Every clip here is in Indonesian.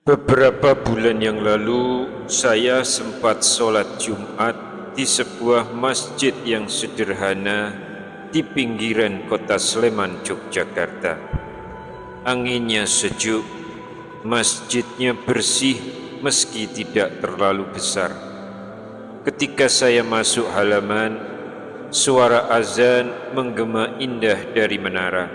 Beberapa bulan yang lalu, saya sempat sholat Jumat di sebuah masjid yang sederhana di pinggiran kota Sleman, Yogyakarta. Anginnya sejuk, masjidnya bersih meski tidak terlalu besar. Ketika saya masuk halaman, suara azan menggema indah dari menara.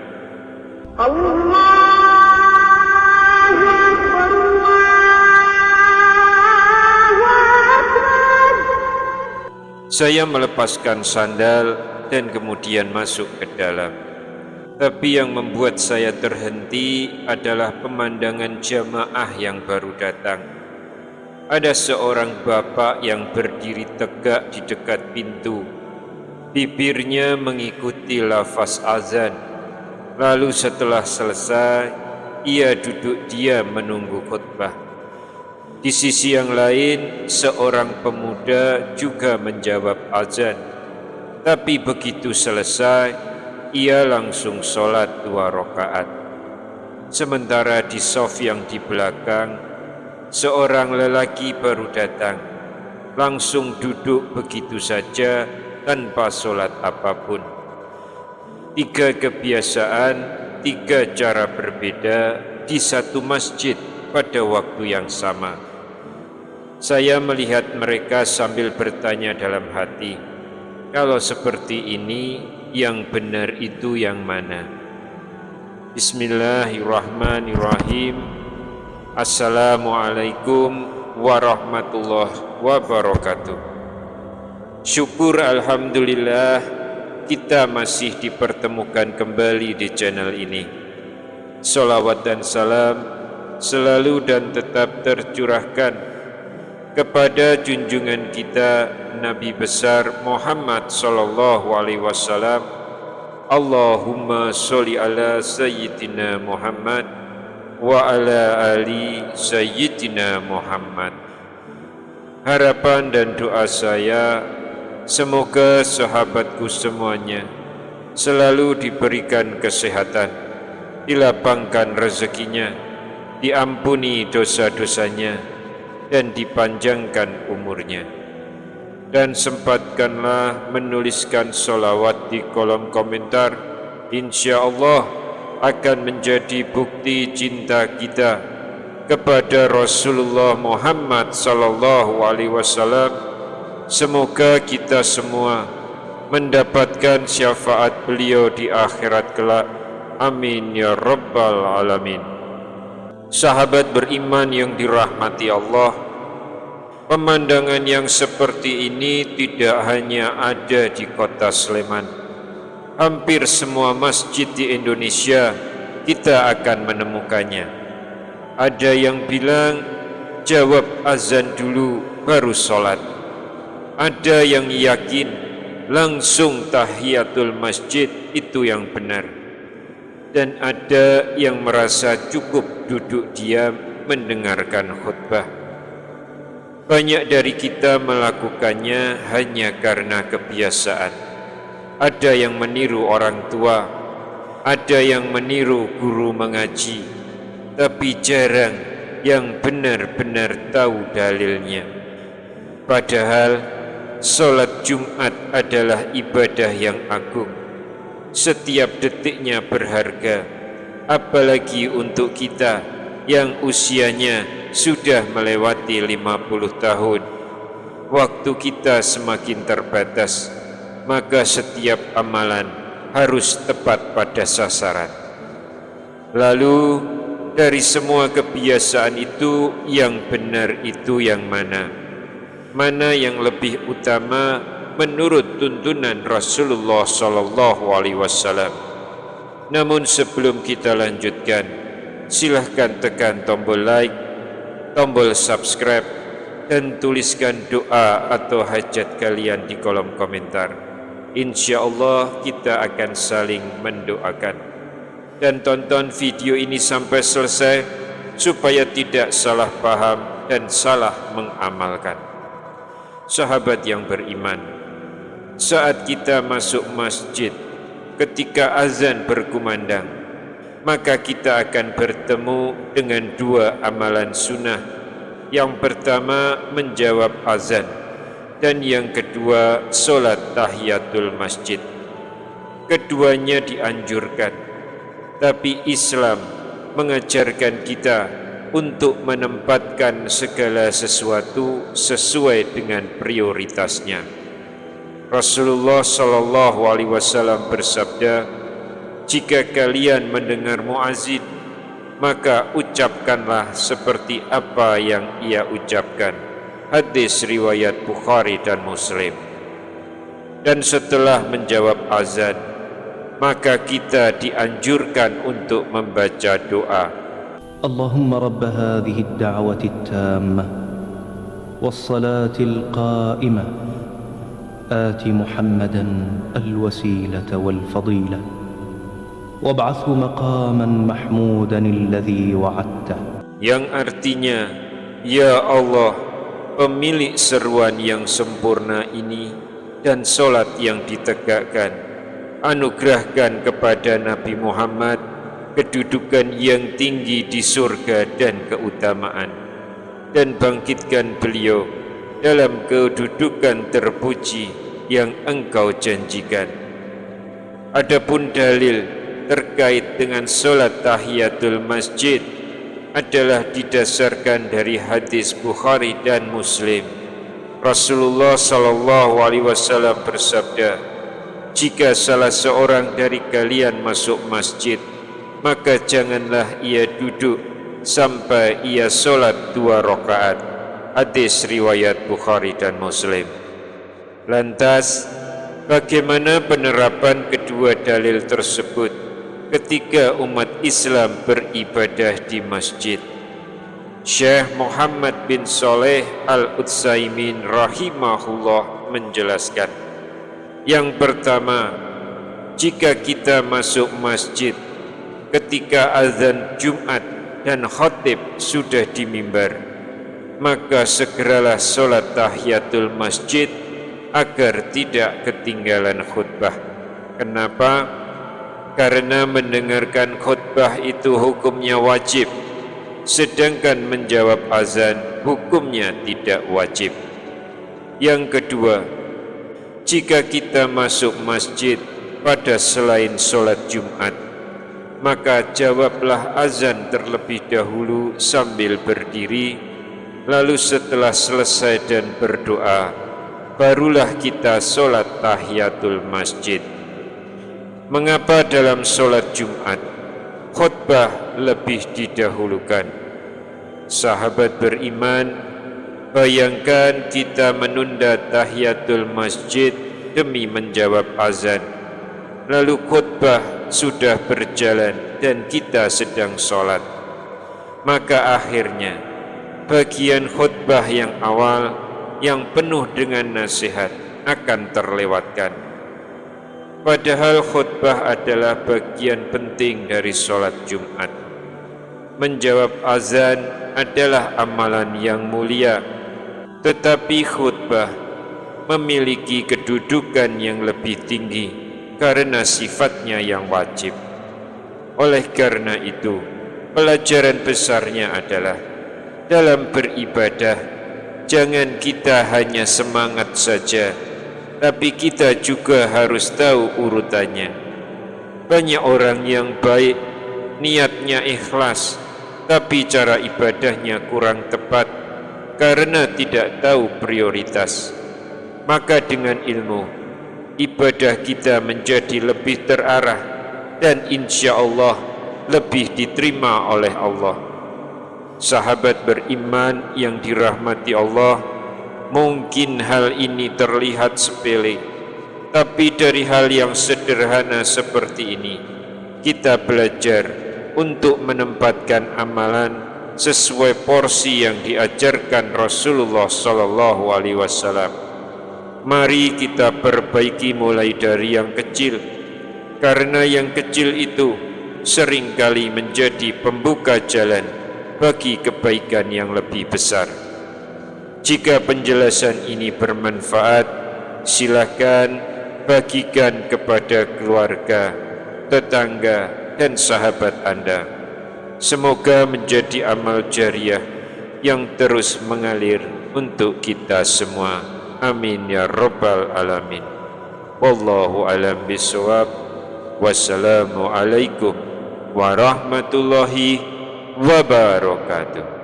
Saya melepaskan sandal dan kemudian masuk ke dalam. Tapi yang membuat saya terhenti adalah pemandangan jamaah yang baru datang. Ada seorang bapak yang berdiri tegak di dekat pintu. Bibirnya mengikuti lafaz azan. Lalu setelah selesai, ia duduk diam menunggu khutbah. Di sisi yang lain, seorang pemuda juga menjawab azan. Tapi begitu selesai, ia langsung sholat 2 rakaat. Sementara di shaf yang di belakang, seorang lelaki baru datang, langsung duduk begitu saja tanpa sholat apapun. 3 kebiasaan, 3 cara berbeda di satu masjid pada waktu yang sama. Saya melihat mereka sambil bertanya dalam hati, kalau seperti ini, yang benar itu yang mana? Bismillahirrahmanirrahim. Assalamualaikum warahmatullahi wabarakatuh. Syukur alhamdulillah kita masih dipertemukan kembali di channel ini. Salawat dan salam selalu dan tetap tercurahkan kepada junjungan kita Nabi besar Muhammad sallallahu alaihi wasallam. Allahumma sholli ala sayyidina Muhammad wa ala ali sayyidina Muhammad. Harapan dan doa saya, semoga sahabatku semuanya selalu diberikan kesehatan, dilapangkan rezekinya, diampuni dosa-dosanya, dan dipanjangkan umurnya. Dan sempatkanlah menuliskan sholawat di kolom komentar. Insya Allah akan menjadi bukti cinta kita kepada Rasulullah Muhammad sallallahu alaihi wasallam. Semoga kita semua mendapatkan syafaat beliau di akhirat kelak. Amin ya rabbal alamin. Sahabat beriman yang dirahmati Allah, pemandangan yang seperti ini tidak hanya ada di kota Sleman. Hampir semua masjid di Indonesia kita akan menemukannya. Ada yang bilang jawab azan dulu baru sholat. Ada yang yakin langsung tahiyatul masjid itu yang benar. Dan ada yang merasa cukup duduk diam mendengarkan khutbah. Banyak dari kita melakukannya hanya karena kebiasaan. Ada yang meniru orang tua, ada yang meniru guru mengaji, tapi jarang yang benar-benar tahu dalilnya. Padahal sholat Jumat adalah ibadah yang agung. Setiap detiknya berharga, apalagi untuk kita yang usianya sudah melewati 50 tahun. Waktu kita semakin terbatas, maka setiap amalan harus tepat pada sasaran. Lalu dari semua kebiasaan itu, yang benar itu yang mana? Mana yang lebih utama menurut tuntunan Rasulullah sallallahu alaihi wasallam? Namun sebelum kita lanjutkan, silahkan tekan tombol like, tombol subscribe, dan tuliskan doa atau hajat kalian di kolom komentar. Insya Allah kita akan saling mendoakan. Dan tonton video ini sampai selesai supaya tidak salah paham dan salah mengamalkan. Sahabat yang beriman, saat kita masuk masjid, ketika azan berkumandang, maka kita akan bertemu dengan dua amalan sunnah. Yang pertama menjawab azan, dan yang kedua solat tahiyatul masjid. Keduanya dianjurkan, tapi Islam mengajarkan kita untuk menempatkan segala sesuatu sesuai dengan prioritasnya. Rasulullah sallallahu alaihi wasallam bersabda, "Jika kalian mendengar muazin, maka ucapkanlah seperti apa yang ia ucapkan." Hadis riwayat Bukhari dan Muslim. Dan setelah menjawab azan, maka kita dianjurkan untuk membaca doa. Allahumma rabb hadhihi ad-da'wati at-tammah was-salati al-qa'imah آت محمدا الوسيلة والفضيلة وابعثه مقاما محمودا الذي وعدته. Yang artinya, ya Allah, pemilik seruan yang sempurna ini dan solat yang ditegakkan, anugerahkan kepada Nabi Muhammad kedudukan yang tinggi di surga dan keutamaan, dan bangkitkan beliau dalam kedudukan terpuji yang engkau janjikan. Adapun dalil terkait dengan solat tahiyatul masjid adalah didasarkan dari hadis Bukhari dan Muslim. Rasulullah sallallahu alaihi wasallam bersabda, "Jika salah seorang dari kalian masuk masjid, maka janganlah ia duduk sampai ia solat 2 rakaat." Hadis riwayat Bukhari dan Muslim. Lantas, bagaimana penerapan kedua dalil tersebut ketika umat Islam beribadah di masjid? Syekh Muhammad bin Shalih Al-Utsaimin rahimahullah menjelaskan, yang pertama, jika kita masuk masjid ketika azan Jumat dan khatib sudah di mimbar, maka segeralah solat tahiyatul masjid agar tidak ketinggalan khutbah. Kenapa? Karena mendengarkan khutbah itu hukumnya wajib, sedangkan menjawab azan hukumnya tidak wajib. Yang kedua, jika kita masuk masjid pada selain solat Jumat, maka jawablah azan terlebih dahulu sambil berdiri. Lalu setelah selesai dan berdoa, barulah kita solat tahiyatul masjid. Mengapa dalam solat Jumat khutbah lebih didahulukan? Sahabat beriman, bayangkan kita menunda tahiyatul masjid demi menjawab azan, lalu khutbah sudah berjalan dan kita sedang solat. Maka akhirnya bagian khutbah yang awal yang penuh dengan nasihat akan terlewatkan. Padahal khutbah adalah bagian penting dari sholat Jumat. Menjawab azan adalah amalan yang mulia, tetapi khutbah memiliki kedudukan yang lebih tinggi karena sifatnya yang wajib. Oleh karena itu, pelajaran besarnya adalah dalam beribadah, jangan kita hanya semangat saja, tapi kita juga harus tahu urutannya. Banyak orang yang baik, niatnya ikhlas, tapi cara ibadahnya kurang tepat karena tidak tahu prioritas. Maka dengan ilmu, ibadah kita menjadi lebih terarah dan insya Allah lebih diterima oleh Allah. Sahabat beriman yang dirahmati Allah, mungkin hal ini terlihat sepele, tapi dari hal yang sederhana seperti ini, kita belajar untuk menempatkan amalan sesuai porsi yang diajarkan Rasulullah sallallahu alaihi wasallam. Mari kita perbaiki mulai dari yang kecil, karena yang kecil itu seringkali menjadi pembuka jalan bagi kebaikan yang lebih besar. Jika penjelasan ini bermanfaat, silakan bagikan kepada keluarga, tetangga, dan sahabat Anda. Semoga menjadi amal jariah yang terus mengalir untuk kita semua. Amin ya rabbal alamin. Wallahu alam bisawab. Wassalamualaikum warahmatullahi wabarakatuh.